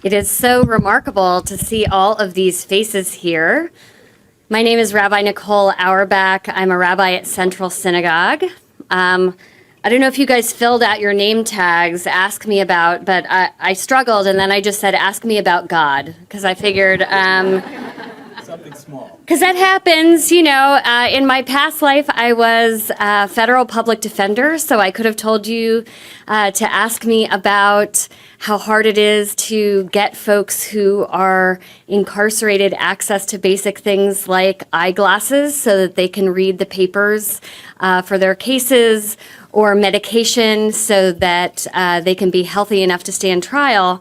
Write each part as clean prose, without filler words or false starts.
It is so remarkable to see all of these faces here. My name is Rabbi Nicole Auerbach. I'm a rabbi at Central Synagogue. I don't know if you guys filled out your name tags, ask me about, but I struggled, and then I just said, ask me about God, because I figured... something small. Because that happens, you know. In my past life, I was a federal public defender, so I could have told you to ask me about how hard it is to get folks who are incarcerated access to basic things like eyeglasses so that they can read the papers for their cases, or medication so that they can be healthy enough to stand trial.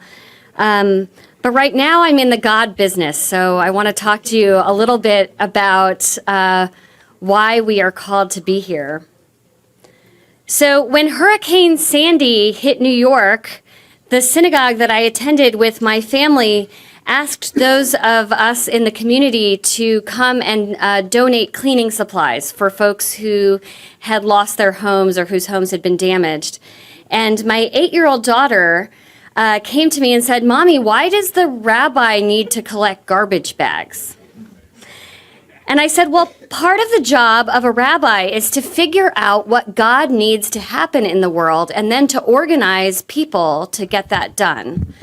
But right now I'm in the God business, so I want to talk to you a little bit about why we are called to be here. So when Hurricane Sandy hit New York, the synagogue that I attended with my family asked those of us in the community to come and donate cleaning supplies for folks who had lost their homes or whose homes had been damaged. And my 8-year-old daughter came to me and said, "Mommy, why does the rabbi need to collect garbage bags?" And I said, well, part of the job of a rabbi is to figure out what God needs to happen in the world and then to organize people to get that done.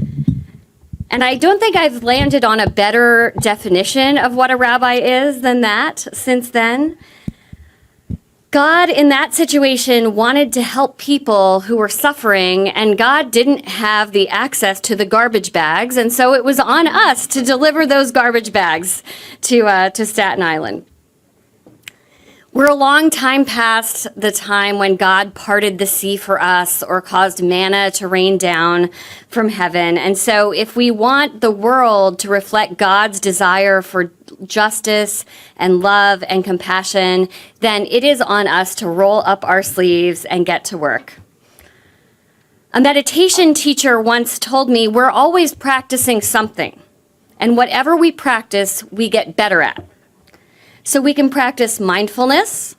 And I don't think I've landed on a better definition of what a rabbi is than that since then. God, in that situation, wanted to help people who were suffering, and God didn't have the access to the garbage bags, and so it was on us to deliver those garbage bags to Staten Island. We're a long time past the time when God parted the sea for us or caused manna to rain down from heaven. And so if we want the world to reflect God's desire for justice and love and compassion, then it is on us to roll up our sleeves and get to work. A meditation teacher once told me, we're always practicing something, and whatever we practice, we get better at. So we can practice mindfulness,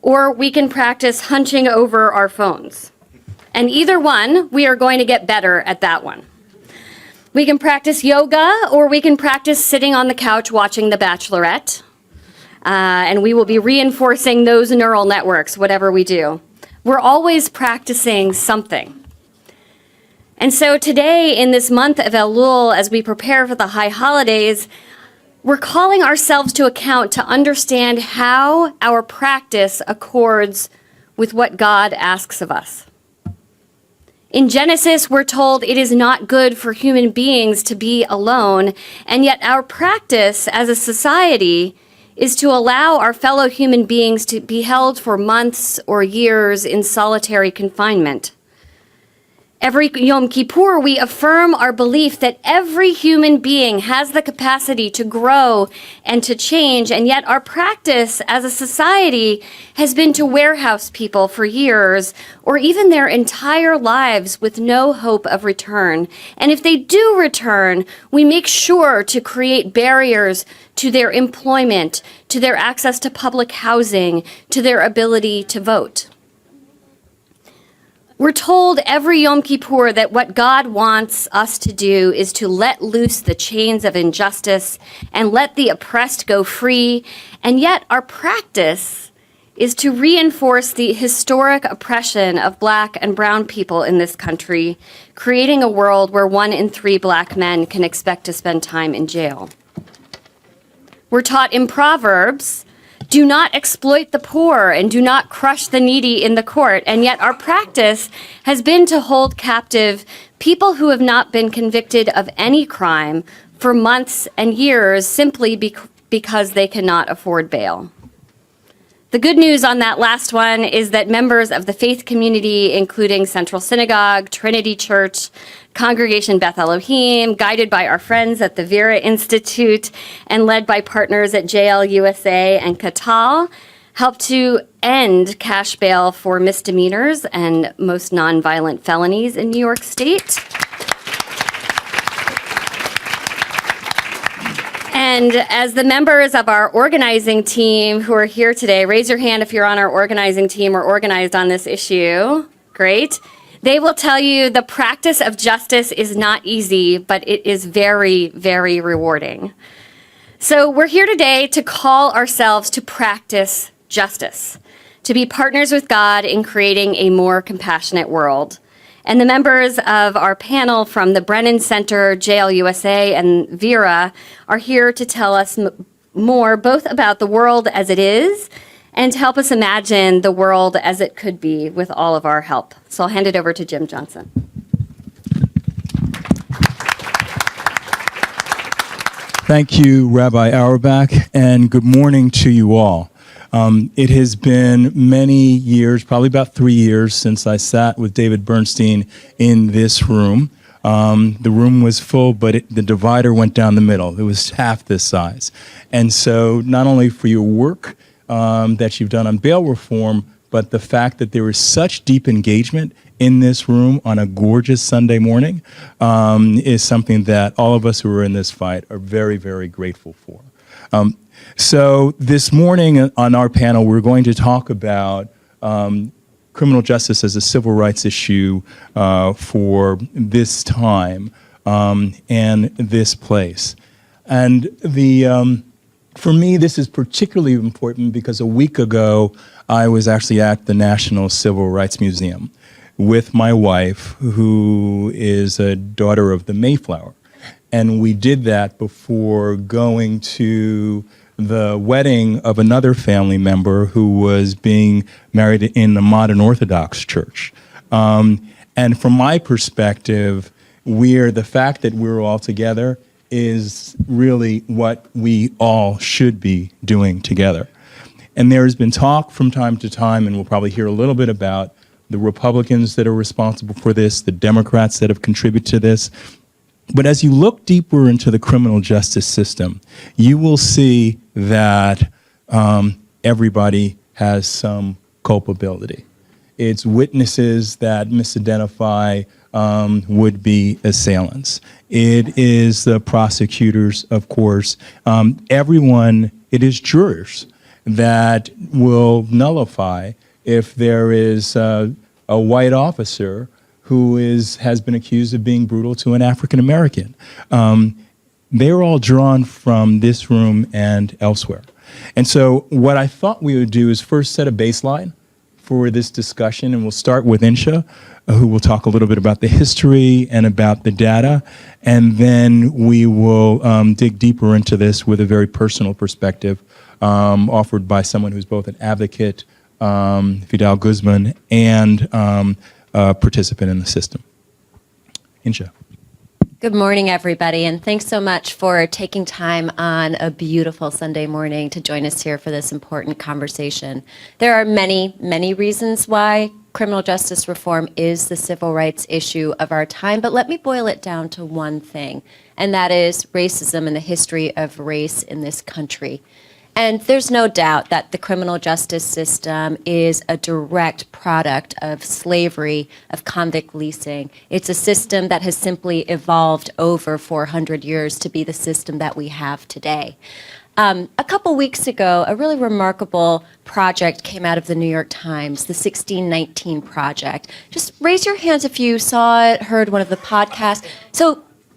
or we can practice hunching over our phones. And either one, we are going to get better at that one. We can practice yoga, or we can practice sitting on the couch watching The Bachelorette. And we will be reinforcing those neural networks, whatever we do. We're always practicing something. And so today, in this month of Elul, as we prepare for the high holidays, we're calling ourselves to account to understand how our practice accords with what God asks of us. In Genesis, we're told it is not good for human beings to be alone, and yet our practice as a society is to allow our fellow human beings to be held for months or years in solitary confinement. Every Yom Kippur, we affirm our belief that every human being has the capacity to grow and to change, and yet our practice as a society has been to warehouse people for years or even their entire lives with no hope of return. And if they do return, we make sure to create barriers to their employment, to their access to public housing, to their ability to vote. We're told every Yom Kippur that what God wants us to do is to let loose the chains of injustice and let the oppressed go free, and yet our practice is to reinforce the historic oppression of Black and brown people in this country, creating a world where 1 in 3 Black men can expect to spend time in jail. We're taught in Proverbs, do not exploit the poor and do not crush the needy in the court. And yet our practice has been to hold captive people who have not been convicted of any crime for months and years simply because they cannot afford bail. The good news on that last one is that members of the faith community, including Central Synagogue, Trinity Church, Congregation Beth Elohim, guided by our friends at the Vera Institute, and led by partners at JLUSA and Catal, helped to end cash bail for misdemeanors and most nonviolent felonies in New York State. And as the members of our organizing team who are here today, raise your hand if you're on our organizing team or organized on this issue. Great. They will tell you the practice of justice is not easy, but it is very, very rewarding. So we're here today to call ourselves to practice justice, to be partners with God in creating a more compassionate world. And the members of our panel from the Brennan Center, JLUSA, and Vera are here to tell us more both about the world as it is and to help us imagine the world as it could be with all of our help. So I'll hand it over to Jim Johnson. Thank you, Rabbi Auerbach, and good morning to you all. It has been many years, probably about 3 years, since I sat with David Bernstein in this room. The room was full, but the divider went down the middle. It was half this size. And so not only for your work that you've done on bail reform, but the fact that there is such deep engagement in this room on a gorgeous Sunday morning is something that all of us who are in this fight are very, very grateful for. So this morning on our panel, we're going to talk about criminal justice as a civil rights issue for this time and this place. And for me, this is particularly important because a week ago, I was actually at the National Civil Rights Museum with my wife, who is a daughter of the Mayflower. And we did that before going to the wedding of another family member who was being married in the modern Orthodox church. And from my perspective, the fact that we're all together is really what we all should be doing together. And there has been talk from time to time, and we'll probably hear a little bit about the Republicans that are responsible for this, the Democrats that have contributed to this. But as you look deeper into the criminal justice system, you will see that everybody has some culpability. It's witnesses that misidentify would-be assailants. It is the prosecutors, of course. It is jurors that will nullify if there is a white officer who has been accused of being brutal to an African American. They're all drawn from this room and elsewhere. And so what I thought we would do is first set a baseline for this discussion, and we'll start with Insha, who will talk a little bit about the history and about the data, and then we will dig deeper into this with a very personal perspective offered by someone who's both an advocate, Vidal Guzman, and a participant in the system. Insha. Good morning, everybody, and thanks so much for taking time on a beautiful Sunday morning to join us here for this important conversation. There are many, many reasons why criminal justice reform is the civil rights issue of our time, but let me boil it down to one thing, and that is racism and the history of race in this country. And there's no doubt that the criminal justice system is a direct product of slavery, of convict leasing. It's a system that has simply evolved over 400 years to be the system that we have today. A couple weeks ago, a really remarkable project came out of the New York Times, the 1619 Project. Just raise your hands if you saw it, heard one of the podcasts.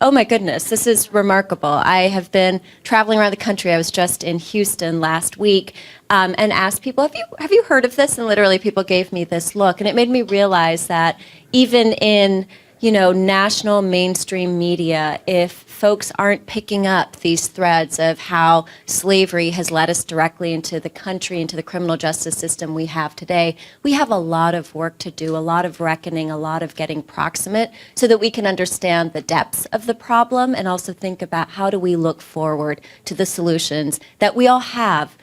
Oh my goodness, this is remarkable. I have been traveling around the country. I was just in Houston last week and asked people, have you heard of this? And literally people gave me this look. And it made me realize that even in national mainstream media, if folks aren't picking up these threads of how slavery has led us directly into the country, into the criminal justice system we have today, we have a lot of work to do, a lot of reckoning, a lot of getting proximate so that we can understand the depths of the problem and also think about how do we look forward to the solutions that we all have.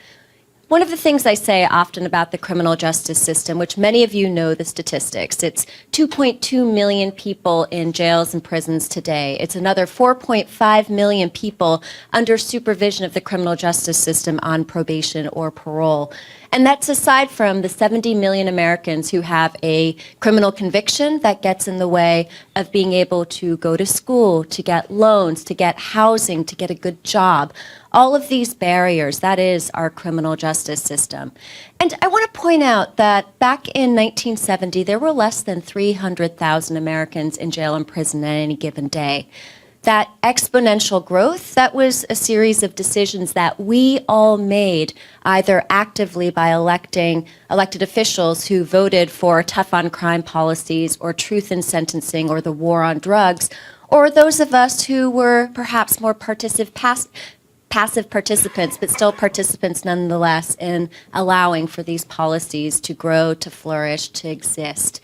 One of the things I say often about the criminal justice system, which many of you know the statistics, it's 2.2 million people in jails and prisons today. It's another 4.5 million people under supervision of the criminal justice system on probation or parole. And that's aside from the 70 million Americans who have a criminal conviction that gets in the way of being able to go to school, to get loans, to get housing, to get a good job. All of these barriers, that is our criminal justice system. And I want to point out that back in 1970, there were less than 300,000 Americans in jail and prison at any given day. That exponential growth, that was a series of decisions that we all made, either actively by elected officials who voted for tough on crime policies or truth in sentencing or the war on drugs, or those of us who were perhaps more passive participants, but still participants nonetheless in allowing for these policies to grow, to flourish, to exist.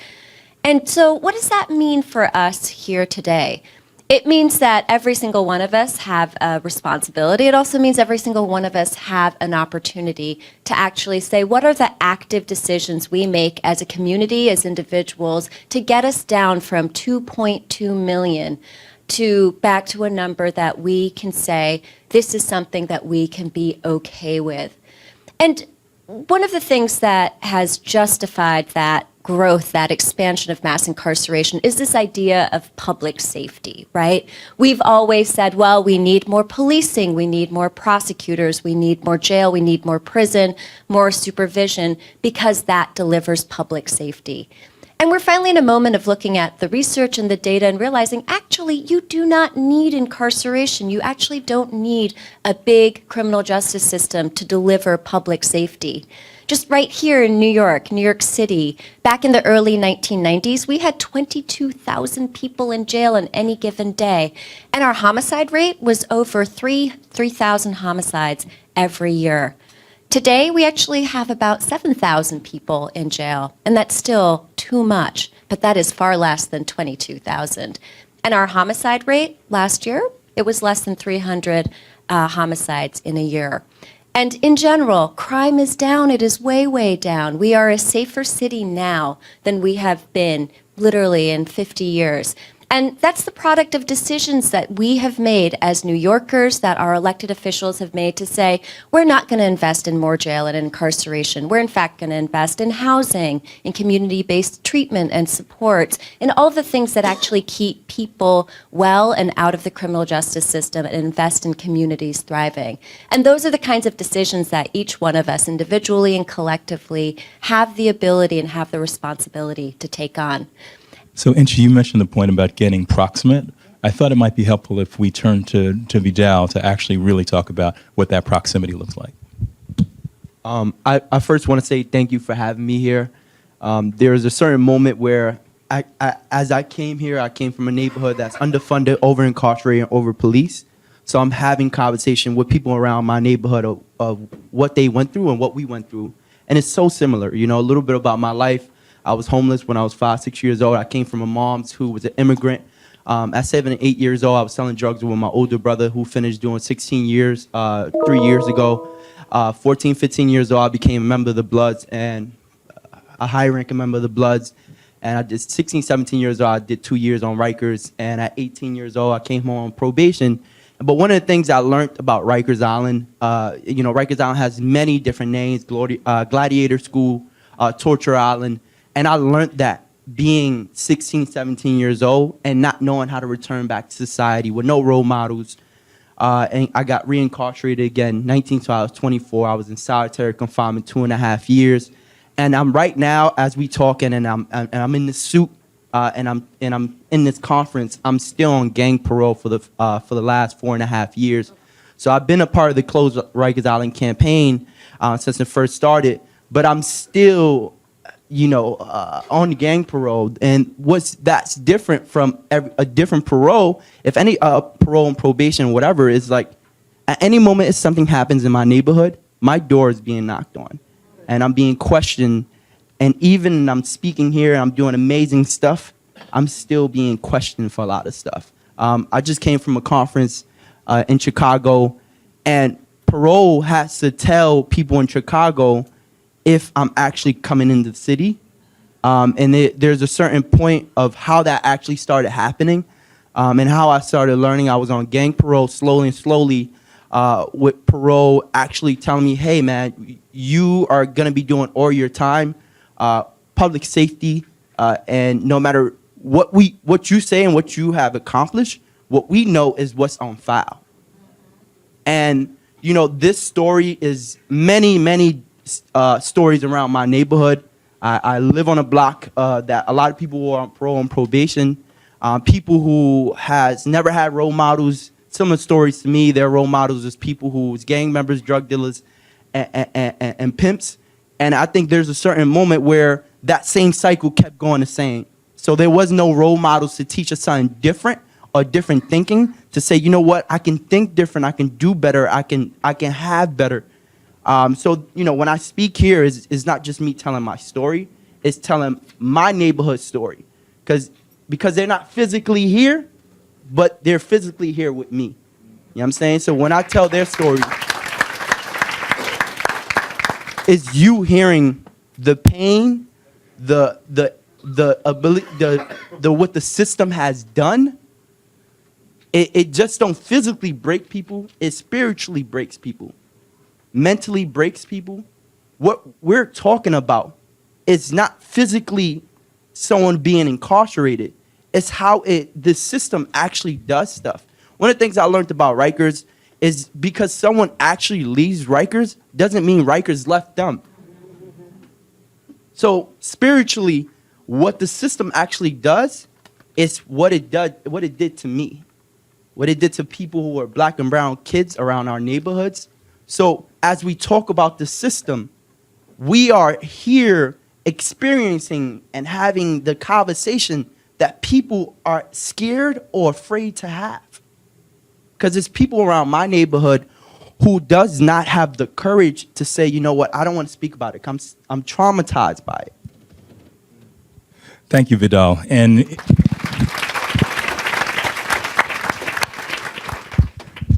And so what does that mean for us here today? It means that every single one of us have a responsibility. It also means every single one of us have an opportunity to actually say, what are the active decisions we make as a community, as individuals, to get us down from 2.2 million to back to a number that we can say, this is something that we can be okay with. And one of the things that has justified that growth, that expansion of mass incarceration, is this idea of public safety, right? We've always said, well, we need more policing, we need more prosecutors, we need more jail, we need more prison, more supervision, because that delivers public safety. And we're finally in a moment of looking at the research and the data and realizing, actually, you do not need incarceration. You actually don't need a big criminal justice system to deliver public safety. Just right here in New York City, back in the early 1990s, we had 22,000 people in jail on any given day. And our homicide rate was over 3,000 homicides every year. Today, we actually have about 7,000 people in jail, and that's still too much, but that is far less than 22,000. And our homicide rate last year, it was less than 300 homicides in a year. And in general, crime is down. It is way, way down. We are a safer city now than we have been literally in 50 years. And that's the product of decisions that we have made as New Yorkers, that our elected officials have made to say, we're not going to invest in more jail and incarceration. We're in fact going to invest in housing, in community-based treatment and supports, in all the things that actually keep people well and out of the criminal justice system and invest in communities thriving. And those are the kinds of decisions that each one of us individually and collectively have the ability and have the responsibility to take on. So, Insha, you mentioned the point about getting proximate. I thought it might be helpful if we turn to Vidal to actually really talk about what that proximity looks like. I first want to say thank you for having me here. There was a certain moment where as I came here, I came from a neighborhood that's underfunded, over-incarcerated, over-policed. So I'm having conversation with people around my neighborhood of what they went through and what we went through. And it's so similar, you know, a little bit about my life. I was homeless when I was 5, 6 years old. I came from a mom who was an immigrant. At 7 and 8 years old, I was selling drugs with my older brother who finished doing 16 years 3 years ago. 14, 15 years old, I became a member of the Bloods and a high-ranking member of the Bloods. And I did 16, 17 years old, I did 2 years on Rikers. And at 18 years old, I came home on probation. But one of the things I learned about Rikers Island, you know, Rikers Island has many different names, Gladiator School, Torture Island. And I learned that being 16, 17 years old and not knowing how to return back to society with no role models. And I got reincarcerated again, 19, so I was 24. I was in solitary confinement 2.5 years. And I'm right now, as we talking, and I'm in this suit, and I'm in this conference. I'm still on gang parole for the last 4.5 years. So I've been a part of the Close Rikers Island campaign since it first started, but I'm still, you know, on gang parole. And that's different from a different parole, if any parole and probation, whatever, is like at any moment if something happens in my neighborhood, my door is being knocked on and I'm being questioned. And even I'm speaking here and I'm doing amazing stuff, I'm still being questioned for a lot of stuff. I just came from a conference in Chicago, and parole has to tell people in Chicago if I'm actually coming into the city. And there's a certain point of how that actually started happening, and how I started learning. I was on gang parole slowly, with parole actually telling me, hey, man, you are going to be doing all your time, public safety, and no matter what you say and what you have accomplished, what we know is what's on file. And, this story is many stories around my neighborhood. I live on a block that a lot of people were on parole and probation. People who has never had role models. Similar stories to me. Their role models is people who's gang members, drug dealers, and pimps. And I think there's a certain moment where that same cycle kept going the same. So there was no role models to teach us something different or different thinking, to say, you know what, I can think different, I can do better, I can have better. So when I speak here, is not just me telling my story, it's telling my neighborhood story. Because they're not physically here, but they're physically here with me. You know what I'm saying? So when I tell their story, is you hearing the pain, the ability, the what the system has done. It just don't physically break people. It spiritually breaks people, mentally breaks people. What we're talking about is not physically someone being incarcerated. It's how the system actually does stuff. One of the things I learned about Rikers is because someone actually leaves Rikers doesn't mean Rikers left them. So spiritually, what the system actually does is what it did to me, what it did to people who are black and brown kids around our neighborhoods. So as we talk about the system, we are here experiencing and having the conversation that people are scared or afraid to have. Because there's people around my neighborhood who does not have the courage to say, you know what, I don't want to speak about it. I'm traumatized by it. Thank you, Vidal. And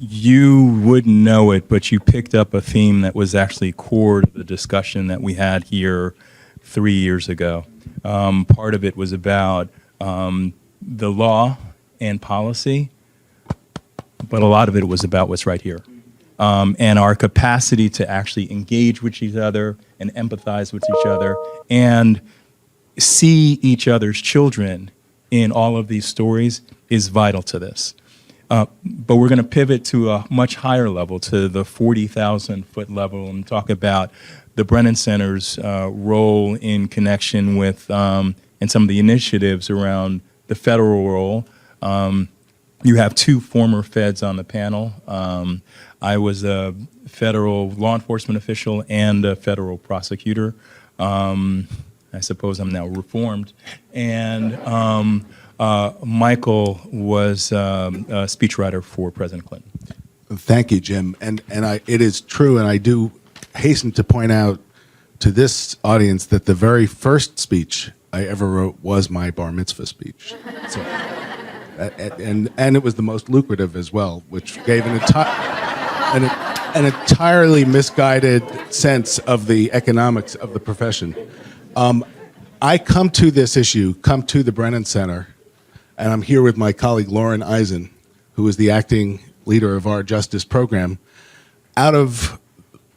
you wouldn't know it, but you picked up a theme that was actually core to the discussion that we had here 3 years ago. Part of it was about the law and policy, but a lot of it was about what's right here. And our capacity to actually engage with each other and empathize with each other and see each other's children in all of these stories is vital to this. But we're going to pivot to a much higher level, to the 40,000-foot level, and talk about the Brennan Center's role in connection with and some of the initiatives around the federal role. You have two former feds on the panel. I was a federal law enforcement official and a federal prosecutor. I suppose I'm now reformed. And Michael was a speechwriter for President Clinton. Thank you, Jim. And it is true, and I do hasten to point out to this audience that the very first speech I ever wrote was my bar mitzvah speech. So, and it was the most lucrative as well, which gave an entirely misguided sense of the economics of the profession. I come to this issue, come to the Brennan Center, and I'm here with my colleague Lauren Eisen, who is the acting leader of our justice program, out of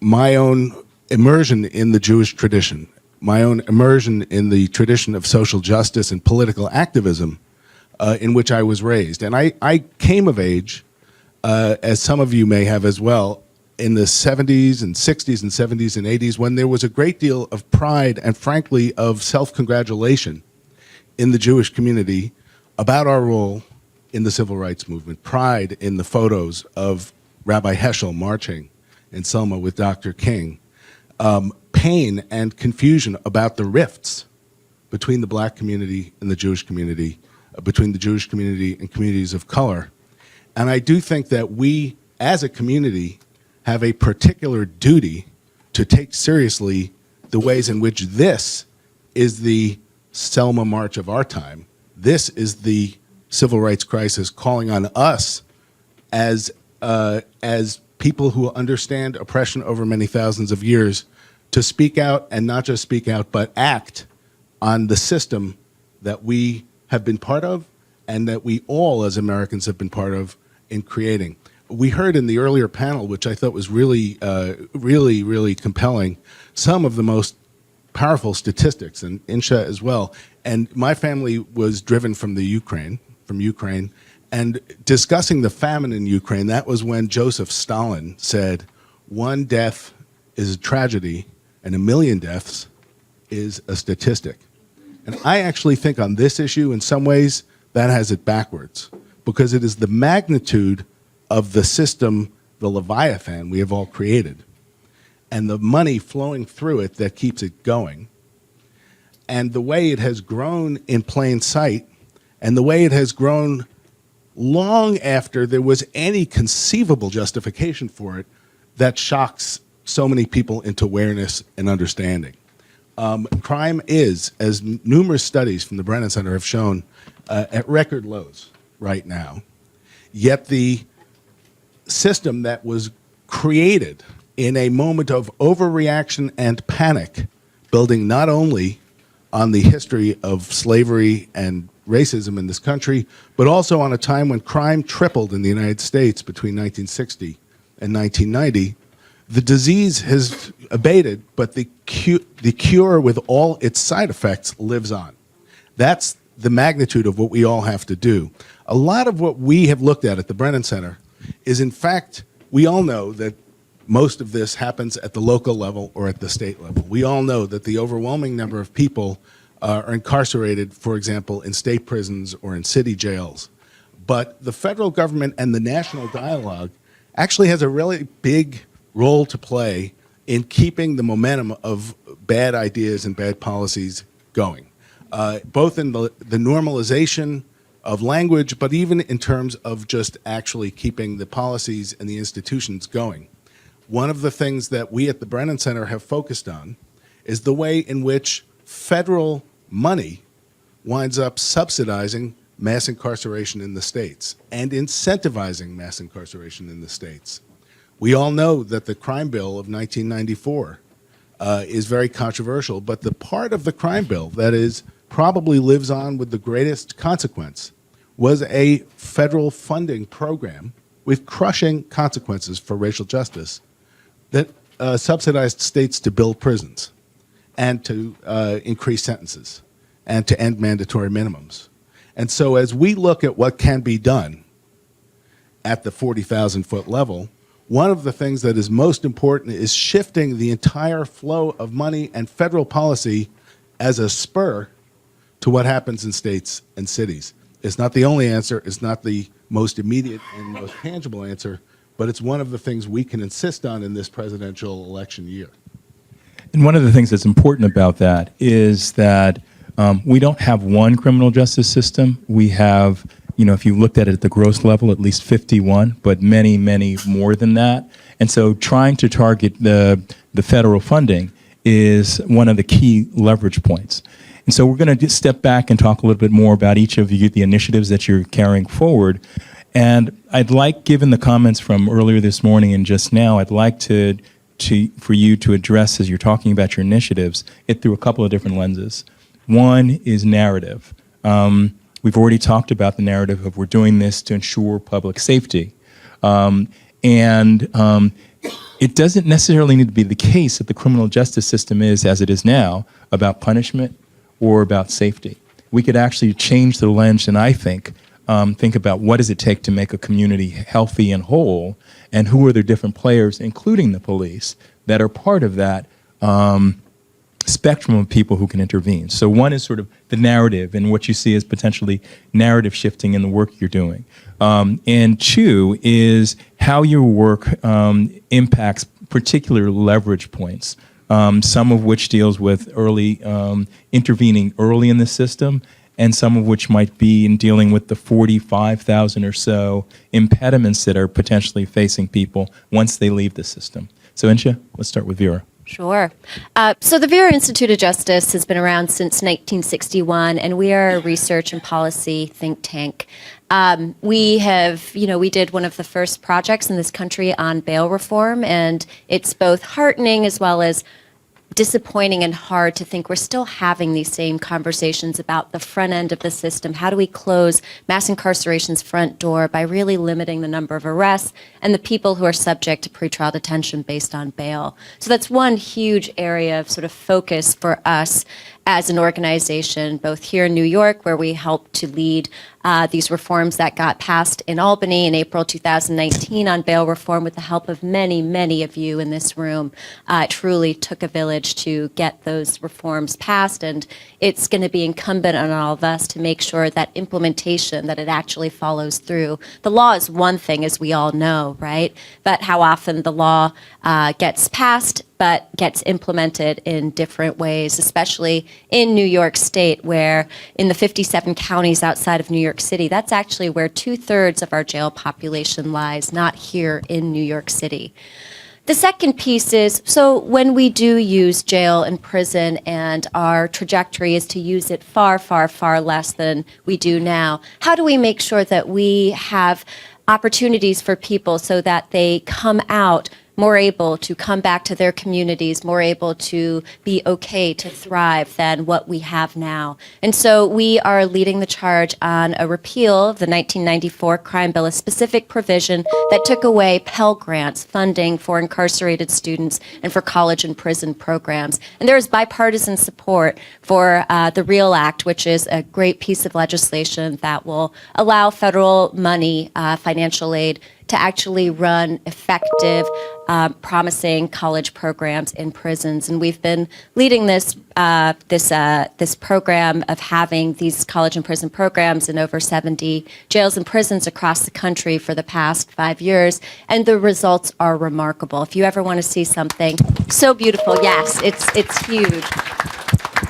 my own immersion in the Jewish tradition, my own immersion in the tradition of social justice and political activism in which I was raised. And I came of age, as some of you may have as well, in the 70s and 60s and 70s and 80s, when there was a great deal of pride and, frankly, of self-congratulation in the Jewish community about our role in the civil rights movement, pride in the photos of Rabbi Heschel marching in Selma with Dr. King, pain and confusion about the rifts between the black community and the Jewish community, between the Jewish community and communities of color. And I do think that we, as a community, have a particular duty to take seriously the ways in which this is the Selma March of our time. This is the civil rights crisis calling on us as people who understand oppression over many thousands of years to speak out, and not just speak out, but act on the system that we have been part of and that we all as Americans have been part of in creating. We heard in the earlier panel, which I thought was really compelling, some of the most powerful statistics, and Insha as well. And my family was driven from Ukraine, and discussing the famine in Ukraine, that was when Joseph Stalin said, one death is a tragedy and a million deaths is a statistic. And I actually think on this issue, in some ways, that has it backwards, because it is the magnitude of the system, the Leviathan we have all created, and the money flowing through it that keeps it going, and the way it has grown in plain sight, and the way it has grown long after there was any conceivable justification for it, that shocks so many people into awareness and understanding. Crime is, as numerous studies from the Brennan Center have shown, at record lows right now. Yet the system that was created in a moment of overreaction and panic, building not only on the history of slavery and racism in this country, but also on a time when crime tripled in the United States between 1960 and 1990, the disease has abated, but the cure with all its side effects lives on. That's the magnitude of what we all have to do. A lot of what we have looked at the Brennan Center is, in fact, we all know that most of this happens at the local level or at the state level. We all know that the overwhelming number of people are incarcerated, for example, in state prisons or in city jails. But the federal government and the national dialogue actually has a really big role to play in keeping the momentum of bad ideas and bad policies going, both in the normalization of language, but even in terms of just actually keeping the policies and the institutions going. One of the things that we at the Brennan Center have focused on is the way in which federal money winds up subsidizing mass incarceration in the states and incentivizing mass incarceration in the states. We all know that the crime bill of 1994 is very controversial, but the part of the crime bill that is probably lives on with the greatest consequence was a federal funding program with crushing consequences for racial justice that subsidized states to build prisons and to increase sentences and to end mandatory minimums. And so as we look at what can be done at the 40,000-foot level, one of the things that is most important is shifting the entire flow of money and federal policy as a spur to what happens in states and cities. It's not the only answer, it's not the most immediate and most tangible answer, but it's one of the things we can insist on in this presidential election year. And one of the things that's important about that is that we don't have one criminal justice system. We have, if you looked at it at the gross level, at least 51, but many, many more than that. And so trying to target the federal funding is one of the key leverage points. And so we're going to just step back and talk a little bit more about each of you, the initiatives that you're carrying forward. And I'd like, given the comments from earlier this morning and just now, I'd like for you to address, as you're talking about your initiatives, it through a couple of different lenses. One is narrative. We've already talked about the narrative of we're doing this to ensure public safety. It doesn't necessarily need to be the case that the criminal justice system is, as it is now, about punishment or about safety. We could actually change the lens and I think about what does it take to make a community healthy and whole, and who are the different players, including the police, that are part of that spectrum of people who can intervene. So one is sort of the narrative and what you see as potentially narrative shifting in the work you're doing. And two is how your work impacts particular leverage points, some of which deals with early intervening early in the system, and some of which might be in dealing with the 45,000 or so impediments that are potentially facing people once they leave the system. So Insha, let's start with Vera. Sure. So the Vera Institute of Justice has been around since 1961, and we are a research and policy think tank. We did one of the first projects in this country on bail reform, and it's both heartening as well as disappointing and hard to think we're still having these same conversations about the front end of the system. How do we close mass incarceration's front door by really limiting the number of arrests and the people who are subject to pretrial detention based on bail? So that's one huge area of sort of focus for us as an organization, both here in New York, where we help to lead these reforms that got passed in Albany in April 2019 on bail reform with the help of many, many of you in this room. It truly took a village to get those reforms passed, and it's going to be incumbent on all of us to make sure that implementation, that it actually follows through. The law is one thing, as we all know, right? But how often the law gets passed but gets implemented in different ways, especially in New York State, where in the 57 counties outside of New York City, that's actually where 2/3 of our jail population lies, not here in New York City. The second piece is, so when we do use jail and prison, and our trajectory is to use it far, far, far less than we do now, how do we make sure that we have opportunities for people so that they come out more able to come back to their communities, more able to be okay, to thrive than what we have now? And so we are leading the charge on a repeal of the 1994 Crime Bill, a specific provision that took away Pell Grants, funding for incarcerated students and for college and prison programs. And there is bipartisan support for the REAL Act, which is a great piece of legislation that will allow federal money, financial aid, to actually run effective, promising college programs in prisons. And we've been leading this program of having these college and prison programs in over 70 jails and prisons across the country for the past 5 years, and the results are remarkable. If you ever want to see something so beautiful, yes, it's huge.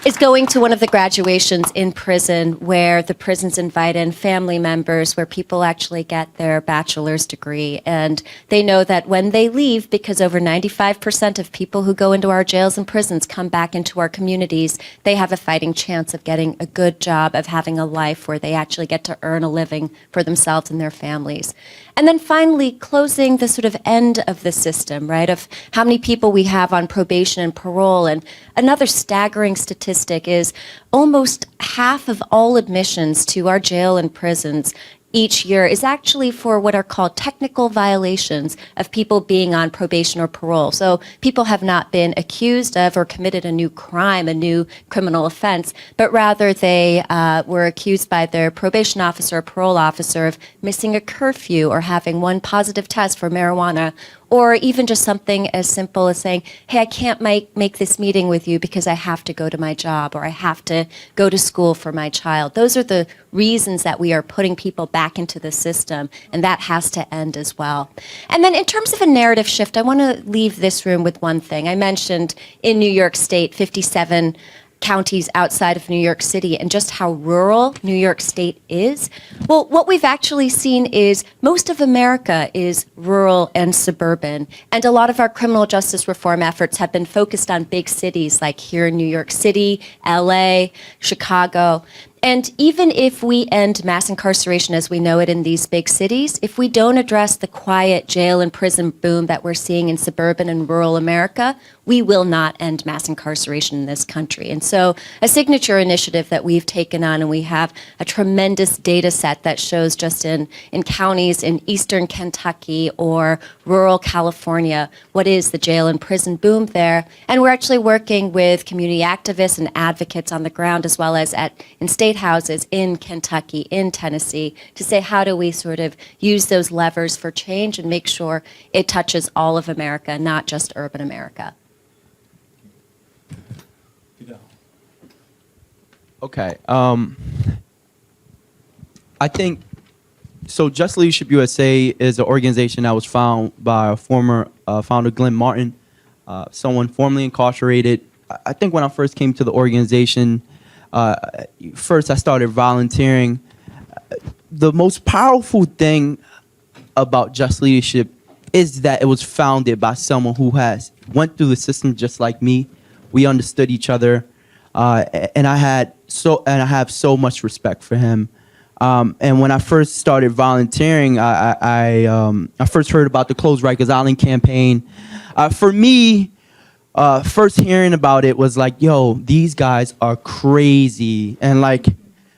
Is going to one of the graduations in prison where the prisons invite in family members, where people actually get their bachelor's degree. And they know that when they leave, because over 95% of people who go into our jails and prisons come back into our communities, they have a fighting chance of getting a good job, of having a life where they actually get to earn a living for themselves and their families. And then finally, closing the sort of end of the system, right, of how many people we have on probation and parole. And another staggering statistic is almost half of all admissions to our jail and prisons each year is actually for what are called technical violations of people being on probation or parole. So people have not been accused of or committed a new crime, a new criminal offense, but rather they were accused by their probation officer or parole officer of missing a curfew or having one positive test for marijuana, or even just something as simple as saying, hey, I can't make this meeting with you because I have to go to my job, or I have to go to school for my child. Those are the reasons that we are putting people back into the system, and that has to end as well. And then in terms of a narrative shift, I want to leave this room with one thing. I mentioned in New York State, 57 counties outside of New York City, and just how rural New York State is. Well, what we've actually seen is most of America is rural and suburban, and a lot of our criminal justice reform efforts have been focused on big cities like here in New York City, LA, Chicago. And even if we end mass incarceration as we know it in these big cities, if we don't address the quiet jail and prison boom that we're seeing in suburban and rural America, we will not end mass incarceration in this country. And so a signature initiative that we've taken on, and we have a tremendous data set that shows just in counties in eastern Kentucky or rural California, what is the jail and prison boom there. And we're actually working with community activists and advocates on the ground, as well as in state houses in Kentucky, in Tennessee, to say how do we sort of use those levers for change and make sure it touches all of America, not just urban America. Okay. I think, so Just Leadership USA is an organization that was founded by a former founder, Glenn Martin, someone formerly incarcerated. I think when I first came to the organization, first I started volunteering. The most powerful thing about Just Leadership is that it was founded by someone who has went through the system just like me. We understood each other, and I have so much respect for him. And when I first started volunteering, I first heard about the Close Rikers Island campaign. For me, first hearing about it was like, yo, these guys are crazy. And like,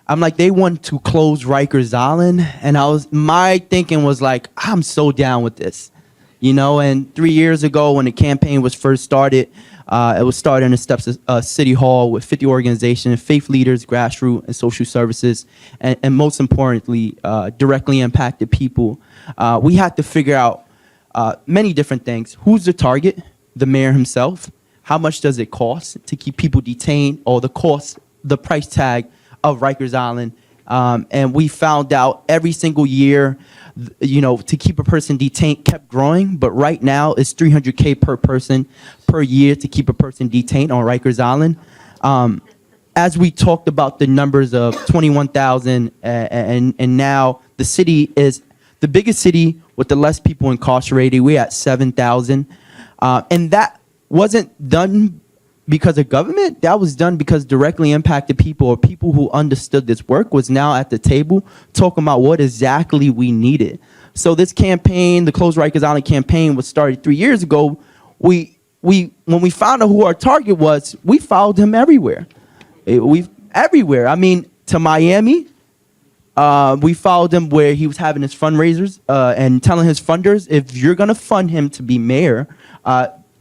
I'm like, they want to close Rikers Island. And my thinking was like, I'm so down with this, you know? And 3 years ago when the campaign was first started, it was started in the steps of City Hall with 50 organizations, faith leaders, grassroots, and social services, and most importantly, directly impacted people. We had to figure out many different things. Who's the target? The mayor himself. How much does it cost to keep people detained, or the cost, the price tag of Rikers Island? And we found out every single year, you know, to keep a person detained kept growing, but right now it's $300K per person per year to keep a person detained on Rikers Island. As we talked about the numbers of 21,000, and now the city is the biggest city with the less people incarcerated. We're at 7,000. And that wasn't done because of government. That was done because directly impacted people, or people who understood this work, was now at the table talking about what exactly we needed. So this campaign, the Close Rikers Island campaign, was started 3 years ago. When we found out who our target was, we followed him everywhere. Everywhere. I mean, to Miami. We followed him where he was having his fundraisers and telling his funders, if you're going to fund him to be mayor,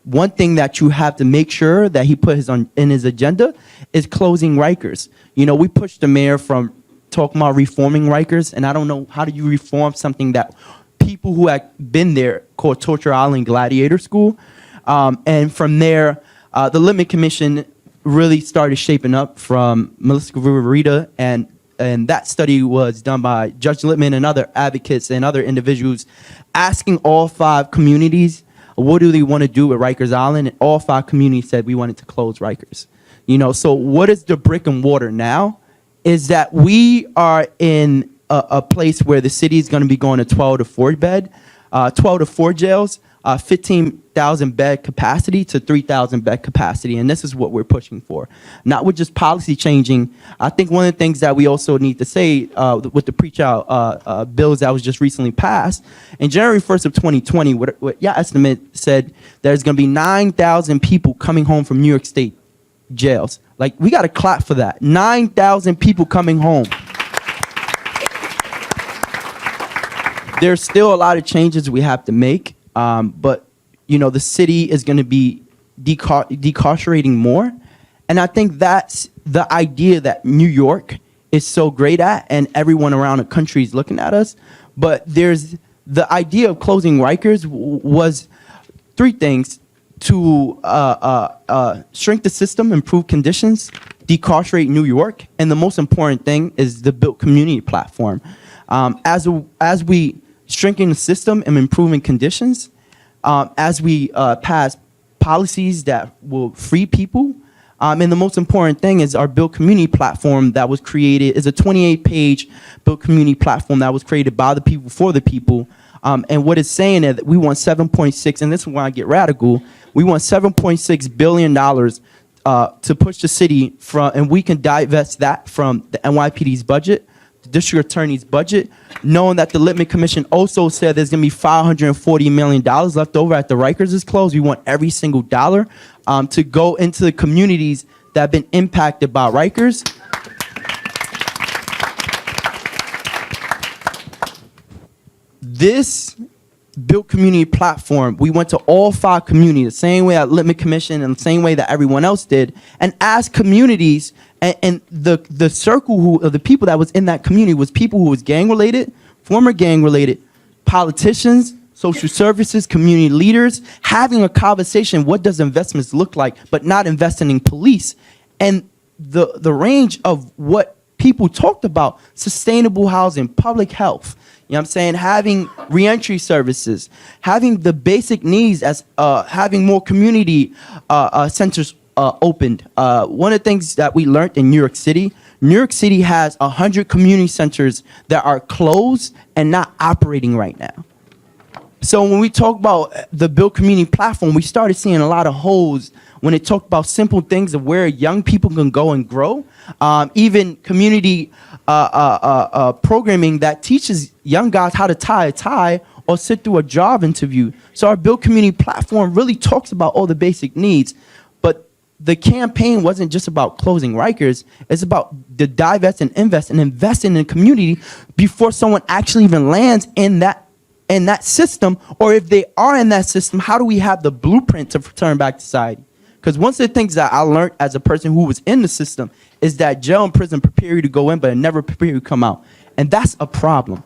one thing that you have to make sure that he put in his agenda is closing Rikers. You know, we pushed the mayor from talking about reforming Rikers, and I don't know, how do you reform something that people who had been there called Torture Island Gladiator School? And from there, the Limit Commission really started shaping up from Melissa Guerrero, and that study was done by Judge Littman and other advocates and other individuals, asking all 5 communities, what do they want to do with Rikers Island? And all 5 communities said we wanted to close Rikers. You know, so what is the brick and mortar now? Is that we are in a place where the city is going to be going to 12 to 4 jails, 15,000 bed capacity to 3,000 bed capacity. And this is what we're pushing for. Not with just policy changing. I think one of the things that we also need to say with the preach-out bills that was just recently passed, in January 1st of 2020, what your estimate said there's going to be 9,000 people coming home from New York State jails. Like, we got to clap for that. 9,000 people coming home. There's still a lot of changes we have to make. But, you know, the city is going to be decarcerating more. And I think that's the idea that New York is so great at, and everyone around the country is looking at us. But there's the idea of closing Rikers was 3 things: to shrink the system, improve conditions, decarcerate New York, and the most important thing is the built community platform. As we shrinking the system and improving conditions, as we pass policies that will free people, and the most important thing is our built community platform that was created is a 28-page built community platform that was created by the people for the people. And what it's saying is that we want 7.6, and this is why I get radical, we want $7.6 billion to push the city from, and we can divest that from the NYPD's budget, the district attorney's budget, knowing that the Littman Commission also said there's going to be $540 million left over at the Rikers is closed. We want every single dollar to go into the communities that have been impacted by Rikers. This built community platform, we went to all 5 communities, the same way that Littman Commission and the same way that everyone else did, and asked communities, and the circle of the people that was in that community was people who was gang-related, former gang-related, politicians, social services, community leaders, having a conversation, what does investments look like, but not investing in police. And the range of what people talked about, sustainable housing, public health, you know what I'm saying? Having reentry services, having the basic needs as having more community centers opened. One of the things that we learned in New York City has 100 community centers that are closed and not operating right now. So when we talk about the built community platform, we started seeing a lot of holes when it talked about simple things of where young people can go and grow. Even community programming that teaches young guys how to tie a tie or sit through a job interview. So our Build Community platform really talks about all the basic needs. But the campaign wasn't just about closing Rikers. It's about the divest and invest and invest in the community before someone actually even lands in that system. Or if they are in that system, how do we have the blueprint to return back to society? Because one of the things that I learned as a person who was in the system is that jail and prison prepare you to go in, but it never prepare you to come out. And that's a problem.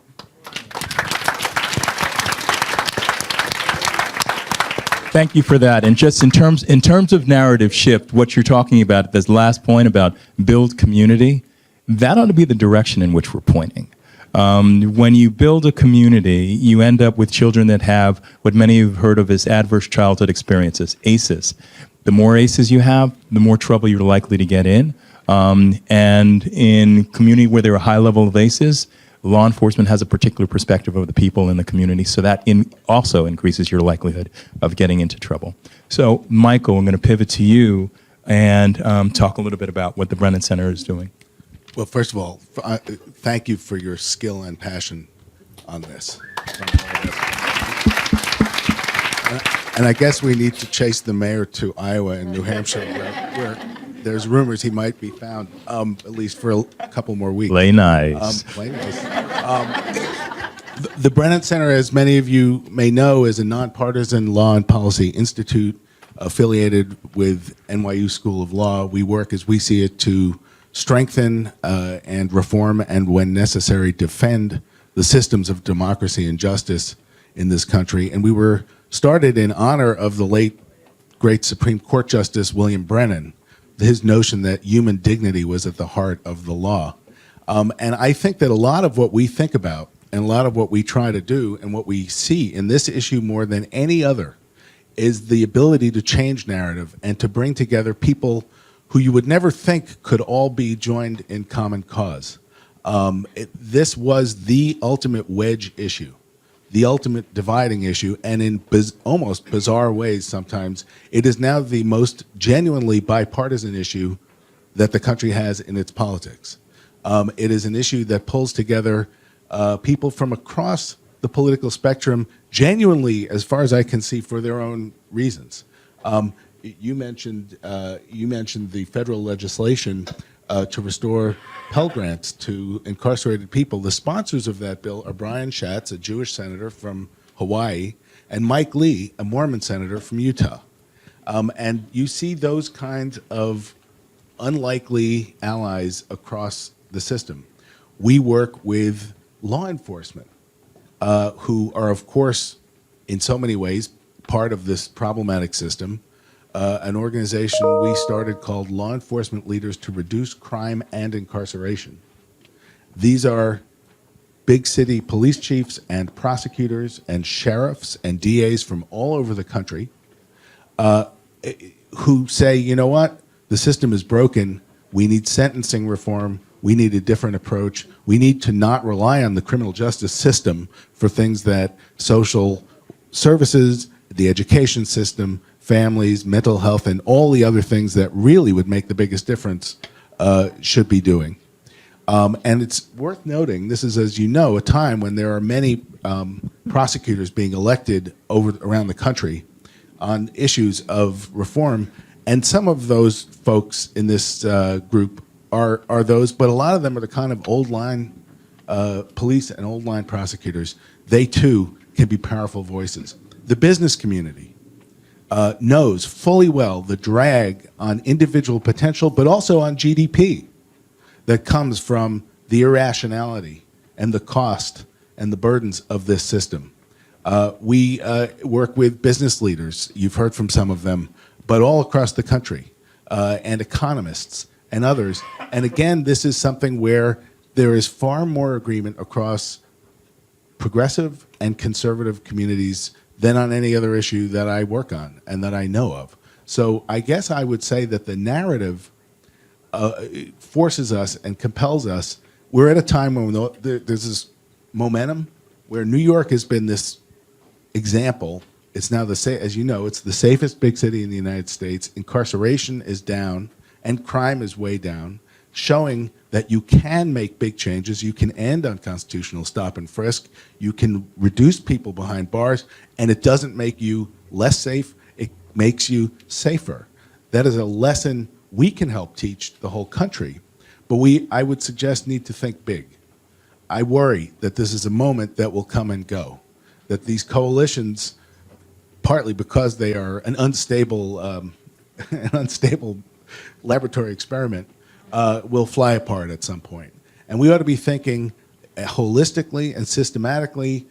Thank you for that. And just in terms of narrative shift, what you're talking about, this last point about build community, that ought to be the direction in which we're pointing. When you build a community, you end up with children that have what many have heard of as adverse childhood experiences, ACEs. The more ACEs you have, the more trouble you're likely to get in. And in community where there are a high level of ACEs, law enforcement has a particular perspective of the people in the community, so that also increases your likelihood of getting into trouble. So, Michael, I'm going to pivot to you and talk a little bit about what the Brennan Center is doing. Well, first of all, thank you for your skill and passion on this. And I guess we need to chase the mayor to Iowa and New Hampshire, where there's rumors he might be found, at least for a couple more weeks. Play nice. Play nice. The Brennan Center, as many of you may know, is a nonpartisan law and policy institute affiliated with NYU School of Law. We work, as we see it, to strengthen and reform and, when necessary, defend the systems of democracy and justice in this country. And we were started in honor of the late, great Supreme Court Justice William Brennan, his notion that human dignity was at the heart of the law. And I think that a lot of what we think about and a lot of what we try to do and what we see in this issue more than any other is the ability to change narrative and to bring together people who you would never think could all be joined in common cause. This was the ultimate wedge issue, the ultimate dividing issue, and in almost bizarre ways sometimes, it is now the most genuinely bipartisan issue that the country has in its politics. It is an issue that pulls together people from across the political spectrum genuinely, as far as I can see, for their own reasons. You mentioned the federal legislation to restore Pell Grants to incarcerated people. The sponsors of that bill are Brian Schatz, a Jewish senator from Hawaii, and Mike Lee, a Mormon senator from Utah. And you see those kinds of unlikely allies across the system. We work with law enforcement, who are, of course, in so many ways, part of this problematic system. An organization we started called Law Enforcement Leaders to Reduce Crime and Incarceration. These are big city police chiefs and prosecutors and sheriffs and DAs from all over the country who say, you know what, the system is broken, we need sentencing reform, we need a different approach, we need to not rely on the criminal justice system for things that social services, the education system, families, mental health, and all the other things that really would make the biggest difference should be doing. And it's worth noting, this is, as you know, a time when there are many prosecutors being elected around the country on issues of reform, and some of those folks in this group are those, but a lot of them are the kind of old line police and old line prosecutors. They too can be powerful voices. The business community knows fully well the drag on individual potential, but also on GDP that comes from the irrationality and the cost and the burdens of this system. We work with business leaders, you've heard from some of them, but all across the country, and economists and others. And again, this is something where there is far more agreement across progressive and conservative communities than on any other issue that I work on and that I know of. So I guess I would say that the narrative forces us and compels us. We're at a time when there's this momentum where New York has been this example. It's now as you know, it's the safest big city in the United States. Incarceration is down and crime is way down. showing that you can make big changes, you can end unconstitutional stop and frisk, you can reduce people behind bars, and it doesn't make you less safe, it makes you safer. That is a lesson we can help teach the whole country, but we, I would suggest, need to think big. I worry that this is a moment that will come and go, that these coalitions, partly because they are an unstable laboratory experiment, will fly apart at some point. And we ought to be thinking holistically and systematically.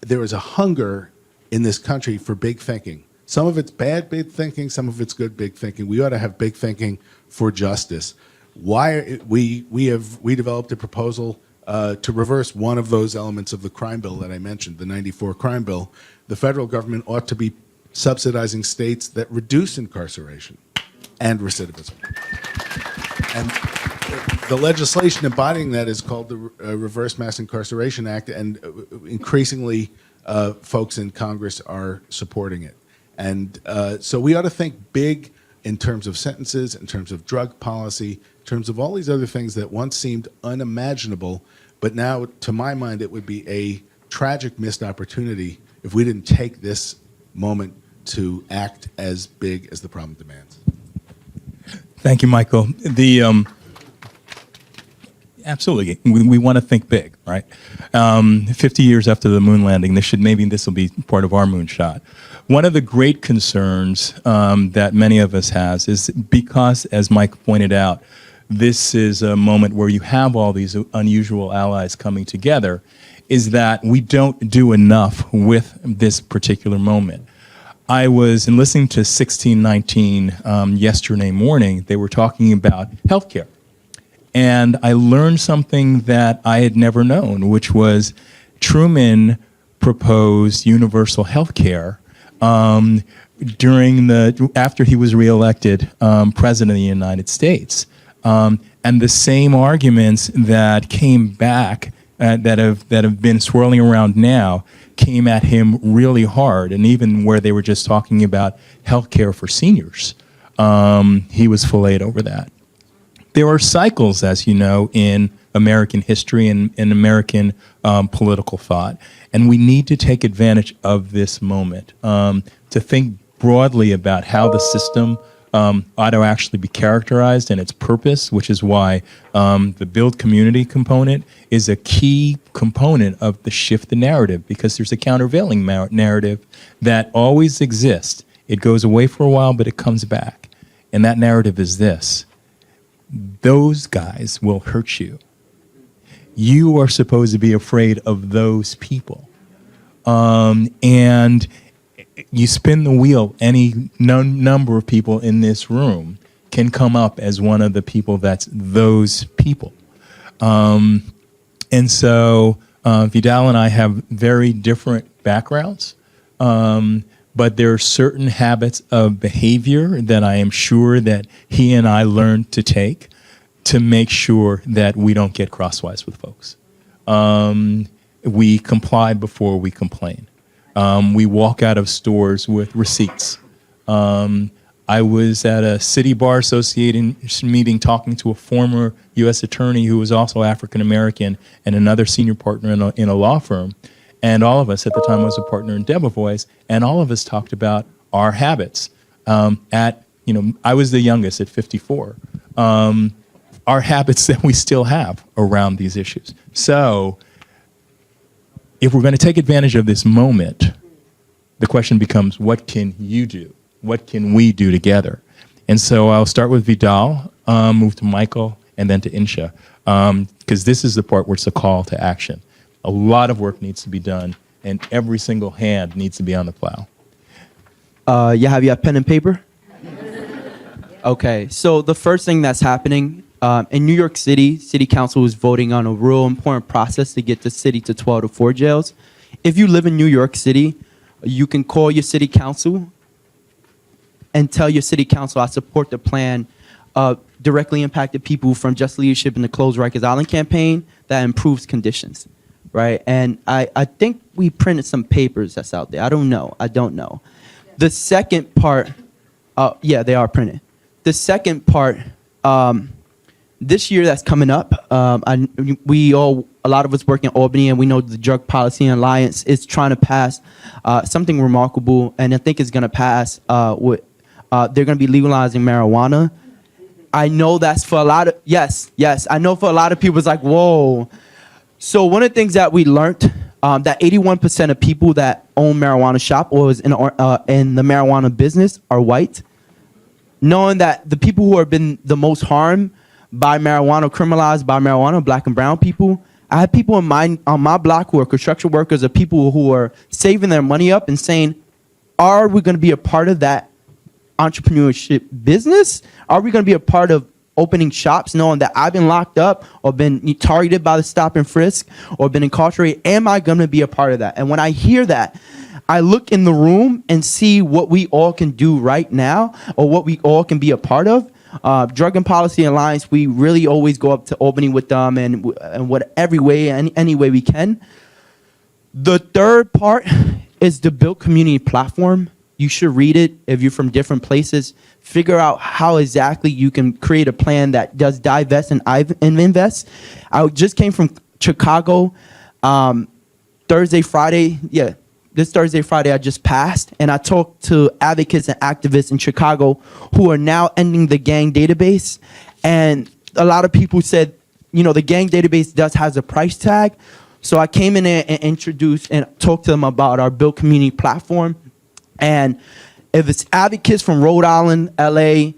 There is a hunger in this country for big thinking. Some of it's bad big thinking, some of it's good big thinking. We ought to have big thinking for justice. We developed a proposal to reverse one of those elements of the crime bill that I mentioned, the 94 crime bill. The federal government ought to be subsidizing states that reduce incarceration and recidivism. And the legislation embodying that is called the Reverse Mass Incarceration Act, and increasingly folks in Congress are supporting it. And so we ought to think big in terms of sentences, in terms of drug policy, in terms of all these other things that once seemed unimaginable, but now, to my mind, it would be a tragic missed opportunity if we didn't take this moment to act as big as the problem demands. Thank you, Michael. Absolutely, we want to think big, right? 50 years after the moon landing, this will be part of our moonshot. One of the great concerns that many of us has is because, as Mike pointed out, this is a moment where you have all these unusual allies coming together, is that we don't do enough with this particular moment. I was listening to 1619 yesterday morning. They were talking about healthcare. And I learned something that I had never known, which was Truman proposed universal health care after he was reelected president of the United States. And the same arguments that came back that have been swirling around now came at him really hard, and even where they were just talking about health care for seniors, he was filleted over that. There are cycles, as you know, in American history and in American political thought, and we need to take advantage of this moment to think broadly about how the system ought to actually be characterized and its purpose, which is why the build community component is a key component of the shift the narrative, because there's a countervailing narrative that always exists. It goes away for a while, but it comes back. And that narrative is this: those guys will hurt you. You are supposed to be afraid of those people. And you spin the wheel, any number of people in this room can come up as one of the people that's those people. And so Vidal and I have very different backgrounds, but there are certain habits of behavior that I am sure that he and I learned to take to make sure that we don't get crosswise with folks. We comply before we complain. We walk out of stores with receipts. I was at a city bar association meeting talking to a former U.S. attorney who was also African American and another senior partner in a law firm. And all of us at the time was a partner in Debevoise, and all of us talked about our habits. I was the youngest at 54. Our habits that we still have around these issues. So if we're going to take advantage of this moment, the question becomes, what can you do? What can we do together? And so I'll start with Vidal, move to Michael, and then to Insha, because this is the part where it's a call to action. A lot of work needs to be done, and every single hand needs to be on the plow. You have your pen and paper? Okay, so the first thing that's happening in New York City, City Council is voting on a real important process to get the city to 12 to 4 jails. If you live in New York City, you can call your city council and tell your city council, I support the plan directly impacted people from Just Leadership and the Close Rikers Island campaign that improves conditions, right? And I think we printed some papers that's out there. I don't know. The second part, yeah, they are printed. The second part this year that's coming up, a lot of us work in Albany, and we know the Drug Policy Alliance is trying to pass something remarkable, and I think it's going to pass. They're going to be legalizing marijuana. I know that's for a lot of yes. I know for a lot of people it's like, whoa. So one of the things that we learned that 81% of people that own marijuana shop or is in the marijuana business are white. Knowing that the people who have been the most harmed by marijuana, criminalized by marijuana, black and brown people. I had people on my block who are construction workers, or people who are saving their money up and saying, are we going to be a part of that entrepreneurship business? Are we going to be a part of opening shops, knowing that I've been locked up or been targeted by the stop and frisk or been incarcerated? Am I going to be a part of that? And when I hear that, I look in the room and see what we all can do right now, or what we all can be a part of. Drug and Policy Alliance, we really always go up to Albany with them and every way, any way we can. The third part is the Build Community Platform. You should read it if you're from different places. Figure out how exactly you can create a plan that does divest and invest. I just came from Chicago Thursday, Friday. Yeah, this Thursday, Friday, I just passed. And I talked to advocates and activists in Chicago who are now ending the gang database. And a lot of people said, the gang database has a price tag. So I came in there and introduced and talked to them about our Build Community Platform. And if it's advocates from Rhode Island, LA,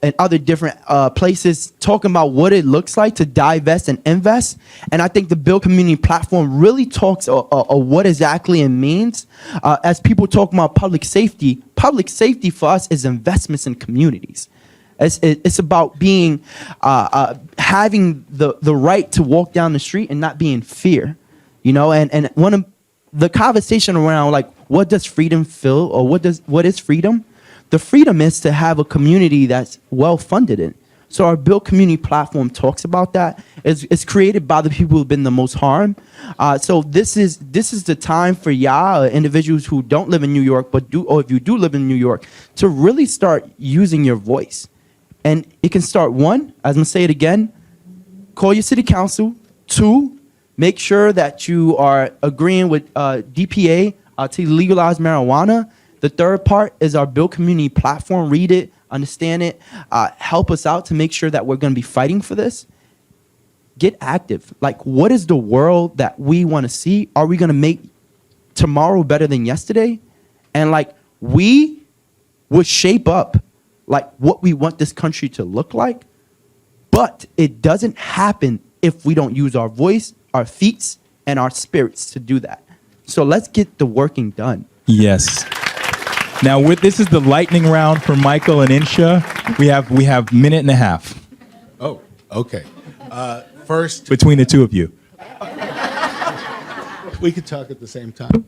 and other different places talking about what it looks like to divest and invest. And I think the Build Community Platform really talks what exactly it means. As people talk about public safety for us is investments in communities. It's about being, having the right to walk down the street and not be in fear, and one of the conversation around like, what does freedom feel, or what is freedom? The freedom is to have a community that's well funded in. So our Build Community Platform talks about that. It's created by the people who've been the most harmed. So this is the time for y'all, individuals who don't live in New York, or if you do live in New York, to really start using your voice. And it can start, one, I'm gonna say it again, call your city council. Two, make sure that you are agreeing with DPA to legalize marijuana. The third part is our Build Community Platform. Read it, understand it, help us out to make sure that we're going to be fighting for this. Get active. Like, what is the world that we want to see? Are we going to make tomorrow better than yesterday? And like, we would shape up like what we want this country to look like, but it doesn't happen if we don't use our voice, our feet, and our spirits to do that. So let's get the working done. Yes. Now, this is the lightning round for Michael and Insha. We have minute and a half. Oh, okay. First, between the two of you. We could talk at the same time.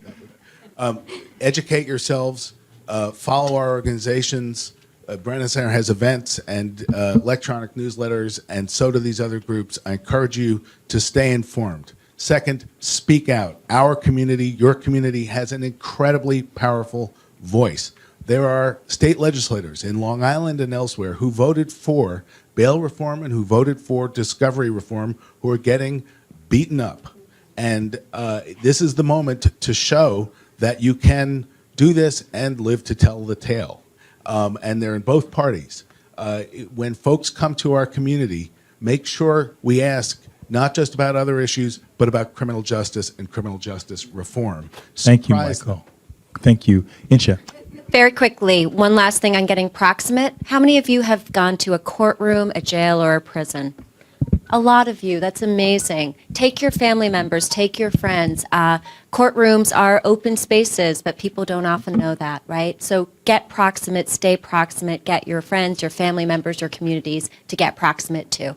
Educate yourselves. Follow our organizations. Brennan Center has events and electronic newsletters, and so do these other groups. I encourage you to stay informed. Second, speak out. Our community, your community, has an incredibly powerful voice. There are state legislators in Long Island and elsewhere who voted for bail reform and who voted for discovery reform who are getting beaten up. And this is the moment to show that you can do this and live to tell the tale. And they're in both parties. When folks come to our community, make sure we ask not just about other issues, but about criminal justice and criminal justice reform. Thank you, Michael. Thank you. Insha. Very quickly, one last thing on getting proximate. How many of you have gone to a courtroom, a jail, or a prison? A lot of you. That's amazing. Take your family members, take your friends. Courtrooms are open spaces, but people don't often know that, right? So get proximate, stay proximate, get your friends, your family members, your communities to get proximate to.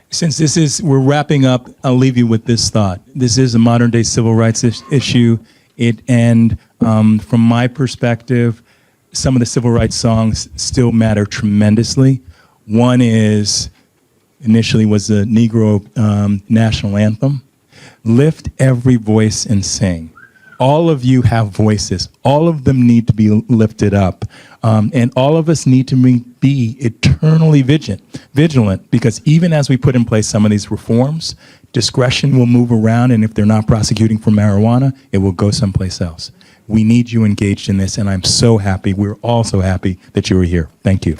Since we're wrapping up, I'll leave you with this thought. This is a modern day civil rights issue. From my perspective, some of the civil rights songs still matter tremendously. One initially was the Negro national anthem. Lift every voice and sing. All of you have voices. All of them need to be lifted up. And all of us need to be eternally vigilant, because even as we put in place some of these reforms, discretion will move around, and if they're not prosecuting for marijuana, it will go someplace else. We need you engaged in this, and I'm so happy. We're all so happy that you were here. Thank you.